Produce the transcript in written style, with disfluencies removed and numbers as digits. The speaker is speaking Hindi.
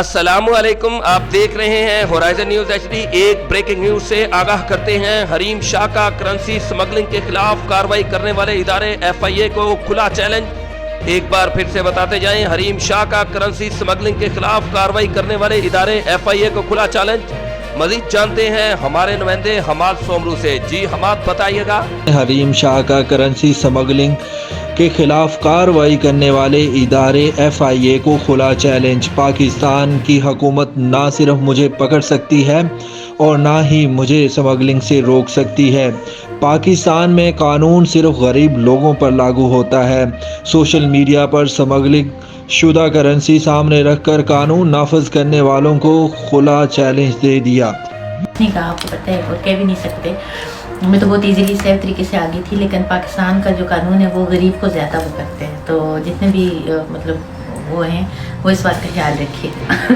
अस्सलामुअलैकुम, आप देख रहे हैं होराइजन न्यूज HD। एक ब्रेकिंग न्यूज से आगाह करते हैं। हरीम शाह का करेंसी स्मगलिंग के खिलाफ कार्रवाई करने वाले इदारे FIA को खुला चैलेंज। एक बार फिर से बताते जाएं, हरीम शाह का करेंसी स्मगलिंग के खिलाफ कार्रवाई करने वाले इदारे FIA को खुला चैलेंज। मजीद जानते हैं हमारे नुमाइंदे हमाद सोमरू से। जी हमाद, बताइएगा। हरीम शाह का करेंसी स्मगलिंग के खिलाफ कार्रवाई करने वाले इदारे FIA को खुला चैलेंज। पाकिस्तान की हुकूमत ना सिर्फ मुझे पकड़ सकती है और ना ही मुझे स्मगलिंग से रोक सकती है। पाकिस्तान में कानून सिर्फ गरीब लोगों पर लागू होता है। सोशल मीडिया पर स्मगलिंग शुदा करेंसी सामने रखकर कानून नाफज करने वालों को खुला चैलेंज दे दिया। नहीं कहा, आपको पता है, और कह भी नहीं सकते। मैं तो बहुत इजीली सेफ तरीके से आ गई थी, लेकिन पाकिस्तान का जो कानून है वो गरीब को ज़्यादा वो करते हैं। तो जितने भी मतलब वो हैं, वो इस बात का ख्याल रखिए।